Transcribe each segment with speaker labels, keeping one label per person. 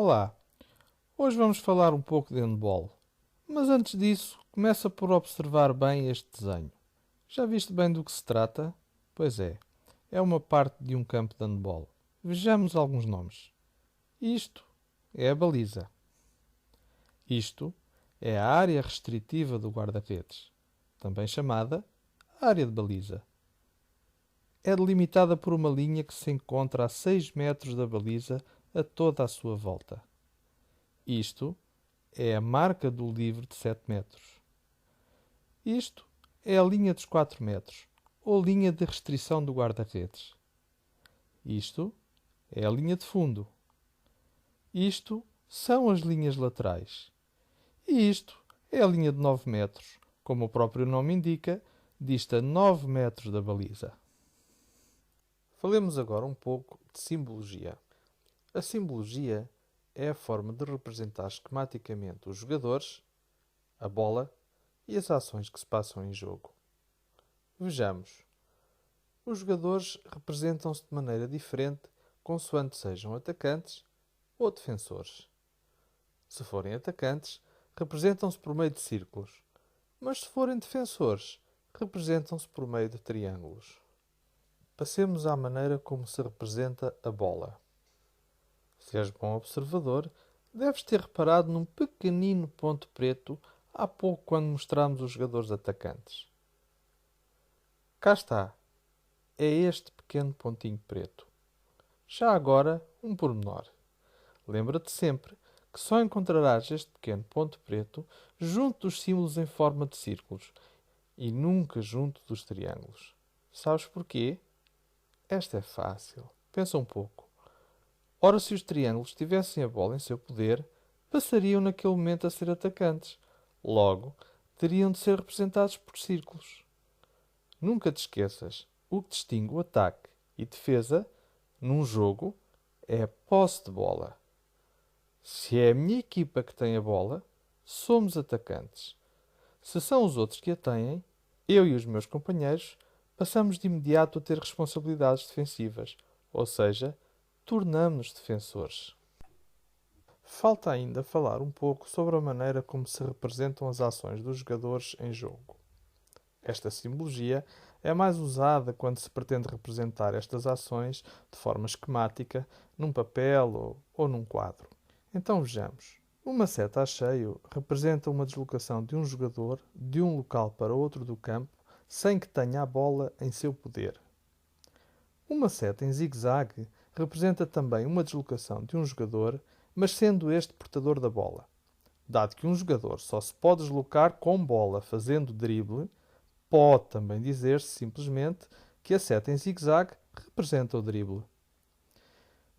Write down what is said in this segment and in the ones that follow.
Speaker 1: Olá, hoje vamos falar um pouco de handball. Mas antes disso, começa por observar bem este desenho. Já viste bem do que se trata? Pois é uma parte de um campo de handball. Vejamos alguns nomes. Isto é a baliza. Isto é a área restritiva do guarda-redes, também chamada área de baliza. É delimitada por uma linha que se encontra a 6 metros da baliza a toda a sua volta. Isto é a marca do livre de 7 metros. Isto é a linha dos 4 metros, ou linha de restrição do guarda-redes. Isto é a linha de fundo. Isto são as linhas laterais. E isto é a linha de 9 metros, como o próprio nome indica, dista 9 metros da baliza. Falemos agora um pouco de simbologia. A simbologia é a forma de representar esquematicamente os jogadores, a bola e as ações que se passam em jogo. Vejamos. Os jogadores representam-se de maneira diferente consoante sejam atacantes ou defensores. Se forem atacantes, representam-se por meio de círculos, mas se forem defensores, representam-se por meio de triângulos. Passemos à maneira como se representa a bola. Se és bom observador, deves ter reparado num pequenino ponto preto há pouco quando mostramos os jogadores atacantes. Cá está. É este pequeno pontinho preto. Já agora, um pormenor. Lembra-te sempre que só encontrarás este pequeno ponto preto junto dos símbolos em forma de círculos e nunca junto dos triângulos. Sabes porquê? Esta é fácil. Pensa um pouco. Ora, se os triângulos tivessem a bola em seu poder, passariam naquele momento a ser atacantes. Logo, teriam de ser representados por círculos. Nunca te esqueças, o que distingue o ataque e defesa num jogo é a posse de bola. Se é a minha equipa que tem a bola, somos atacantes. Se são os outros que a têm, eu e os meus companheiros passamos de imediato a ter responsabilidades defensivas, ou seja, tornamo-nos defensores. Falta ainda falar um pouco sobre a maneira como se representam as ações dos jogadores em jogo. Esta simbologia é mais usada quando se pretende representar estas ações de forma esquemática num papel ou num quadro. Então vejamos. Uma seta a cheio representa uma deslocação de um jogador de um local para outro do campo sem que tenha a bola em seu poder. Uma seta em zigue-zague representa também uma deslocação de um jogador, mas sendo este portador da bola. Dado que um jogador só se pode deslocar com bola fazendo drible, pode também dizer-se simplesmente que a seta em zigue-zague representa o drible.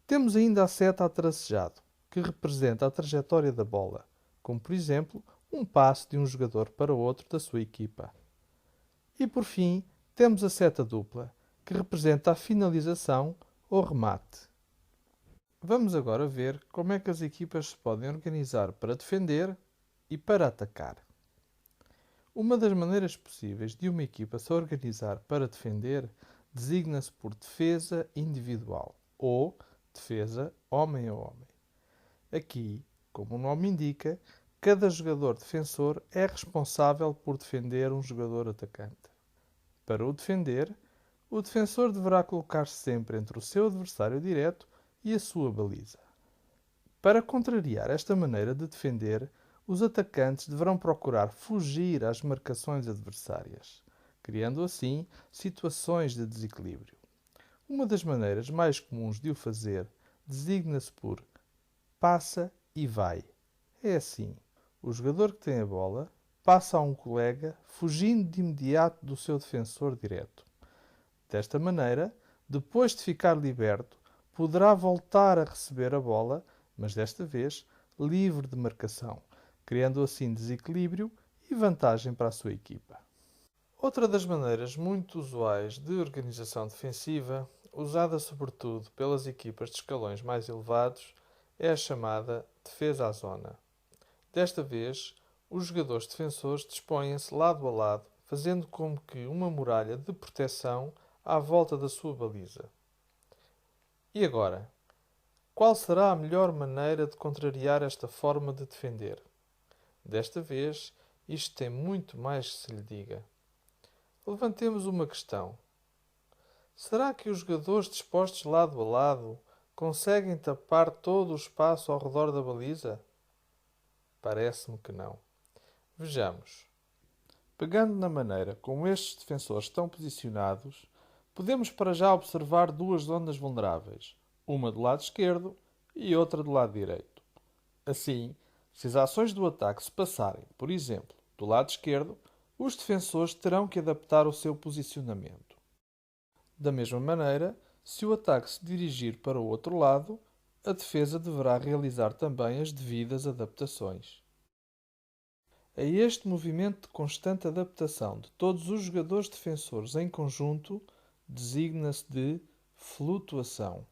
Speaker 1: Temos ainda a seta a tracejado, que representa a trajetória da bola, como por exemplo um passe de um jogador para outro da sua equipa. E por fim, temos a seta dupla, que representa a finalização ou remate. Vamos agora ver como é que as equipas se podem organizar para defender e para atacar. Uma das maneiras possíveis de uma equipa se organizar para defender designa-se por defesa individual ou defesa homem a homem. Aqui, como o nome indica, cada jogador defensor é responsável por defender um jogador atacante. Para o defender, o defensor deverá colocar-se sempre entre o seu adversário direto e a sua baliza. Para contrariar esta maneira de defender, os atacantes deverão procurar fugir às marcações adversárias, criando assim situações de desequilíbrio. Uma das maneiras mais comuns de o fazer designa-se por passa e vai. É assim: o jogador que tem a bola passa a um colega fugindo de imediato do seu defensor direto. Desta maneira, depois de ficar liberto, poderá voltar a receber a bola, mas desta vez livre de marcação, criando assim desequilíbrio e vantagem para a sua equipa. Outra das maneiras muito usuais de organização defensiva, usada sobretudo pelas equipas de escalões mais elevados, é a chamada defesa à zona. Desta vez, os jogadores defensores dispõem-se lado a lado, fazendo como que uma muralha de proteção à volta da sua baliza. E agora? Qual será a melhor maneira de contrariar esta forma de defender? Desta vez, isto tem muito mais que se lhe diga. Levantemos uma questão. Será que os jogadores dispostos lado a lado conseguem tapar todo o espaço ao redor da baliza? Parece-me que não. Vejamos. Pegando na maneira como estes defensores estão posicionados, podemos para já observar duas zonas vulneráveis, uma do lado esquerdo e outra do lado direito. Assim, se as ações do ataque se passarem, por exemplo, do lado esquerdo, os defensores terão que adaptar o seu posicionamento. Da mesma maneira, se o ataque se dirigir para o outro lado, a defesa deverá realizar também as devidas adaptações. A este movimento de constante adaptação de todos os jogadores defensores em conjunto designa-se de flutuação.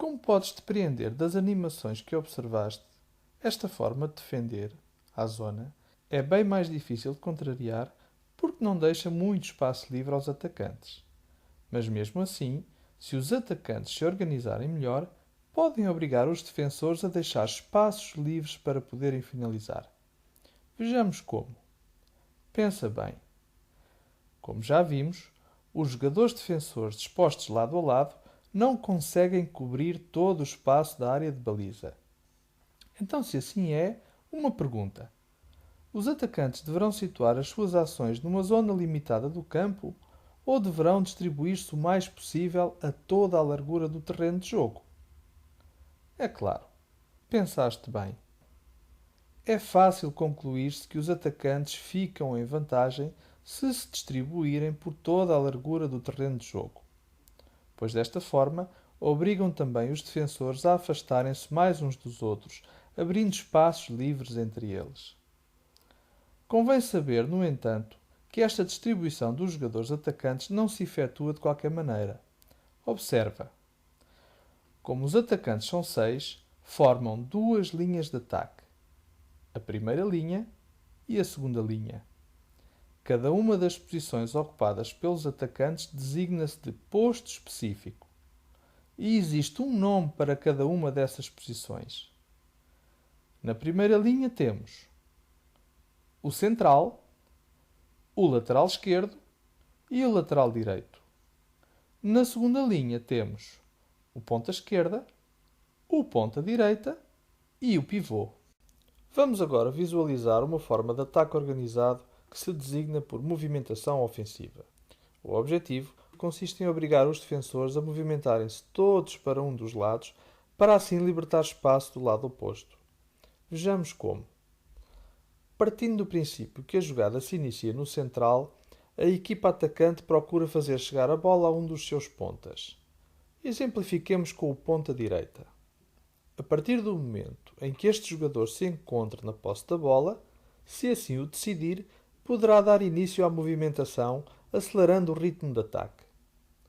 Speaker 1: Como podes depreender das animações que observaste, esta forma de defender à zona é bem mais difícil de contrariar porque não deixa muito espaço livre aos atacantes. Mas mesmo assim, se os atacantes se organizarem melhor, podem obrigar os defensores a deixar espaços livres para poderem finalizar. Vejamos como. Pensa bem. Como já vimos, os jogadores defensores dispostos lado a lado não conseguem cobrir todo o espaço da área de baliza. Então, se assim é, uma pergunta. Os atacantes deverão situar as suas ações numa zona limitada do campo ou deverão distribuir-se o mais possível a toda a largura do terreno de jogo? É claro, pensaste bem. É fácil concluir-se que os atacantes ficam em vantagem se distribuírem por toda a largura do terreno de jogo, pois desta forma obrigam também os defensores a afastarem-se mais uns dos outros, abrindo espaços livres entre eles. Convém saber, no entanto, que esta distribuição dos jogadores atacantes não se efetua de qualquer maneira. Observa. Como os atacantes são 6, formam duas linhas de ataque. A primeira linha e a segunda linha. Cada uma das posições ocupadas pelos atacantes designa-se de posto específico. E existe um nome para cada uma dessas posições. Na primeira linha temos o central, o lateral esquerdo e o lateral direito. Na segunda linha temos o ponta esquerda, o ponta direita e o pivô. Vamos agora visualizar uma forma de ataque organizado que se designa por movimentação ofensiva. O objetivo consiste em obrigar os defensores a movimentarem-se todos para um dos lados para assim libertar espaço do lado oposto. Vejamos como. Partindo do princípio que a jogada se inicia no central, a equipa atacante procura fazer chegar a bola a um dos seus pontas. Exemplifiquemos com o ponta direita. A partir do momento em que este jogador se encontra na posse da bola, se assim o decidir, poderá dar início à movimentação, acelerando o ritmo de ataque.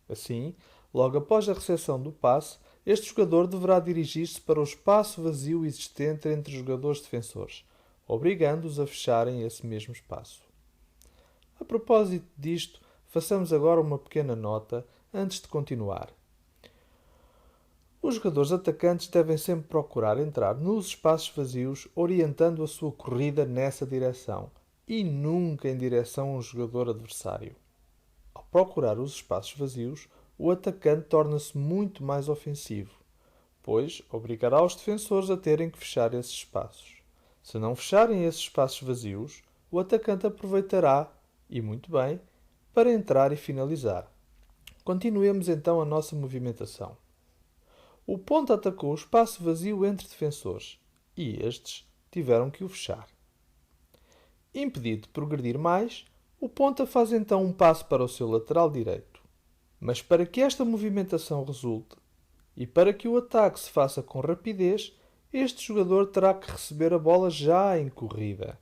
Speaker 1: Assim, logo após a recepção do passe, este jogador deverá dirigir-se para o espaço vazio existente entre os jogadores defensores, obrigando-os a fecharem esse mesmo espaço. A propósito disto, façamos agora uma pequena nota antes de continuar. Os jogadores atacantes devem sempre procurar entrar nos espaços vazios, orientando a sua corrida nessa direção e nunca em direção a um jogador adversário. Ao procurar os espaços vazios, o atacante torna-se muito mais ofensivo, pois obrigará os defensores a terem que fechar esses espaços. Se não fecharem esses espaços vazios, o atacante aproveitará, e muito bem, para entrar e finalizar. Continuemos então a nossa movimentação. O ponta atacou o espaço vazio entre defensores e estes tiveram que o fechar. Impedido de progredir mais, o ponta faz então um passo para o seu lateral direito. Mas para que esta movimentação resulte e para que o ataque se faça com rapidez, este jogador terá que receber a bola já em corrida.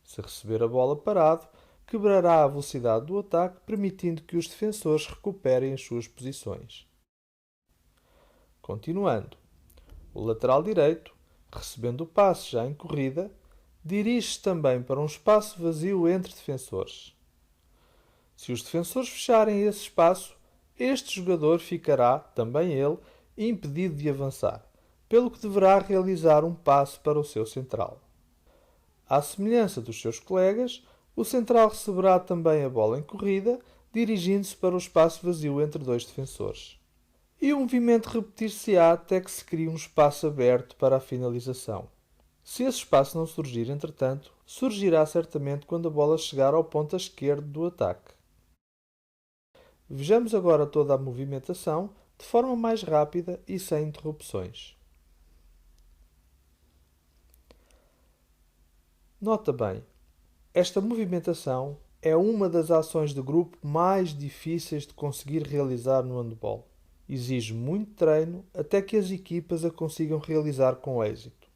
Speaker 1: Se receber a bola parado, quebrará a velocidade do ataque, permitindo que os defensores recuperem as suas posições. Continuando, o lateral direito, recebendo o passe já em corrida, Dirige-se também para um espaço vazio entre defensores. Se os defensores fecharem esse espaço, este jogador ficará, também ele, impedido de avançar, pelo que deverá realizar um passe para o seu central. À semelhança dos seus colegas, o central receberá também a bola em corrida, dirigindo-se para o espaço vazio entre dois defensores. E o movimento repetir-se-á até que se crie um espaço aberto para a finalização. Se esse espaço não surgir, entretanto, surgirá certamente quando a bola chegar ao ponto esquerdo do ataque. Vejamos agora toda a movimentação de forma mais rápida e sem interrupções. Nota bem, esta movimentação é uma das ações de grupo mais difíceis de conseguir realizar no handball. Exige muito treino até que as equipas a consigam realizar com êxito,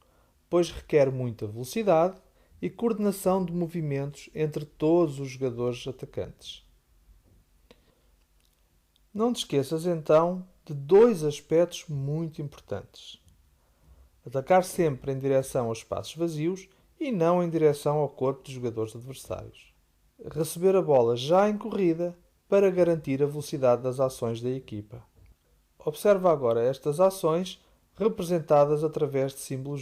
Speaker 1: pois requer muita velocidade e coordenação de movimentos entre todos os jogadores atacantes. Não te esqueças então de dois aspectos muito importantes. Atacar sempre em direção aos espaços vazios e não em direção ao corpo dos jogadores adversários. Receber a bola já em corrida para garantir a velocidade das ações da equipa. Observa agora estas ações representadas através de símbolos